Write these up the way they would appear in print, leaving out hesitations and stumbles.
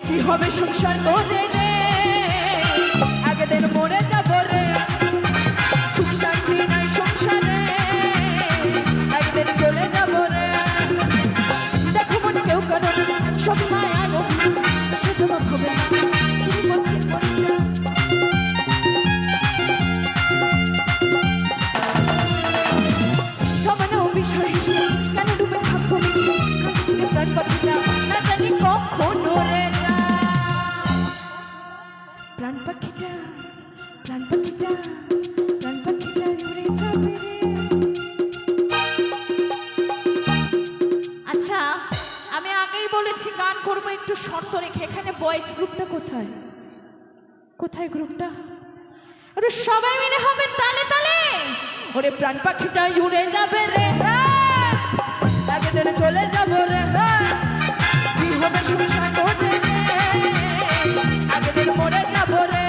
কি হবে সংসার করে রে, একদিন মরে যাব রে। সুখ শান্তি নাই সংসারে, একদিন চলে যাব রে। দেখো মন কেউ কারণ সব মায়া সে জবাব হবে না। জমানো বিষয় হিসেবে কেন ডুবে থাকবো নিচে, কাঁদছিল প্রাণ পাখিটা না জানি কখন উড়ে যায়। প্রাণ পাখিটা প্রাণ পাখিটা প্রাণ পাখিটা উড়ে যাবে রে। আচ্ছা, আমি আগেই বলেছি গান করবো একটু শর্ত রেখে। এখানে বয়েজ গ্রুপটা কোথায়? কোথায় গ্রুপটা? ওরে সবাই মিলে হবে তালে তালে। ওরে প্রাণ পাখিটা উড়ে যাবে রে, একদিন চলে যাব রে। কি হবে সংসার করে রে, একদিন মরে যাব রে।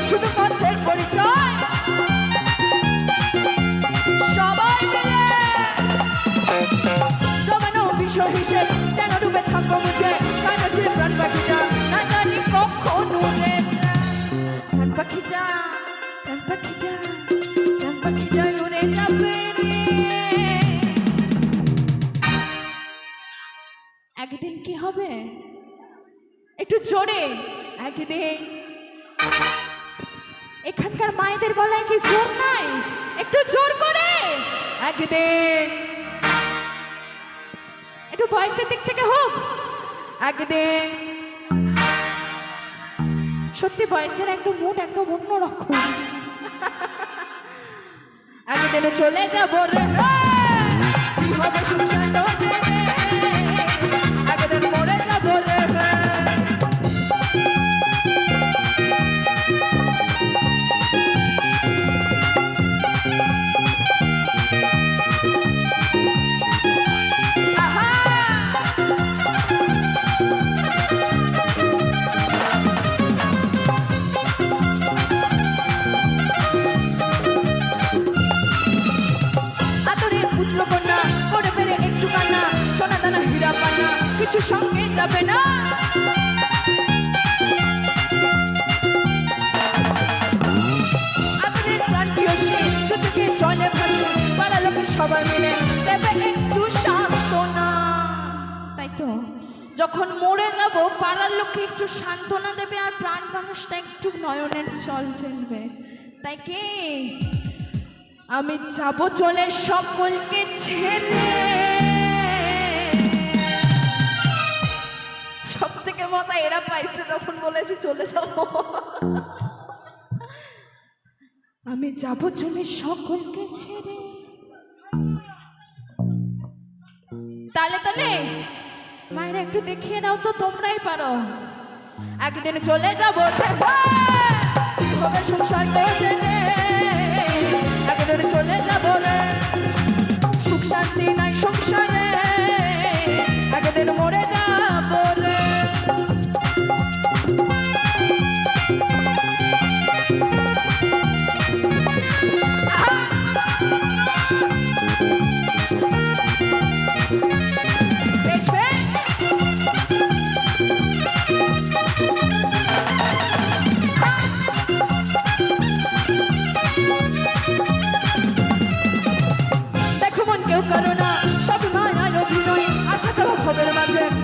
শুধু পথের পরিচয় সবাই মিলে জমানো বিষয় হিসেব কেন ডুবে থাকবো বুঝে। কাঁদছে প্রাণ পাখিটা না জানি কখন উড়ে যায়। প্রাণ পাখিটা প্রাণ পাখিটা প্রাণ পাখিটা উড়ে যাবে রে। একদিন কি হবে একটু জোরে? একদিন এখানকার মায়েদের গলায় কি জোর নাই? একটু জোর করে একদিন, একটু ভয়েসের দিক থেকে হোক। একদিন সত্যি ভয়েসের একদম মুড একদম অন্যরকম। একদিন চলে যাব রে, কি হবে সংসার করে রে, একদিন মরে যাব রে। কিছু সঙ্গে যাবে না, আপনার প্রাণ প্রিয় সে দুটোকে জলে ভাসে, পাড়া লোকে সবাই মিলে দেবে একটু সান্ত্বনা। তাই তো যখন মরে যাব পাড়ার লোকে একটু সান্ত্বনা দেবে, আর প্রাণ মানুষটা একটু নয়নের জল ফেলবে। তাই কি আমি যাব চলে সকলকে ছেড়ে। সব থেকে মজা এরা পাইছে যখন বলেছি চলে যাব। আমি যাব চলে সকলকে ছেড়ে। তালে তালে মায়েরা একটু দেখিয়ে দাও তো, তোমরাই পারো। একদিন চলে যাব সংসার করে রে, একদিন চলে যাব রে। সুখ শান্তি নাই সংসারে, একদিন মরে যাব রে।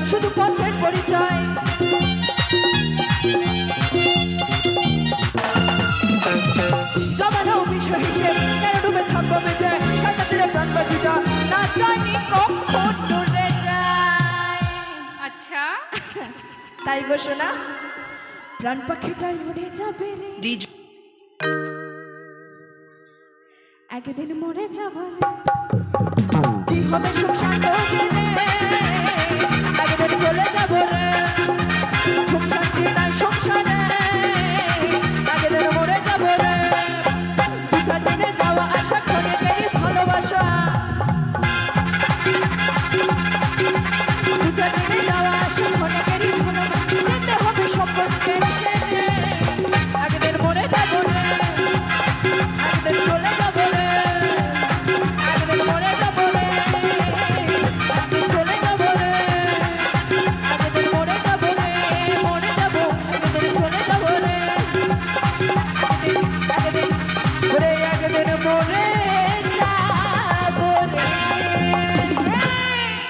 শুধু পথের পরিচয় জমানো বিষয় হিসেব কেন ডুবে থাকবো বেঁচে। কাঁদছে প্রাণ পাখিটা না জানি কখন উড়ে যায়। আচ্ছা তাই গো শোনা, প্রাণ পাখিটা উড়ে যাবে রে, একদিন মরে যাবে। কি হবে সংসার করে রে,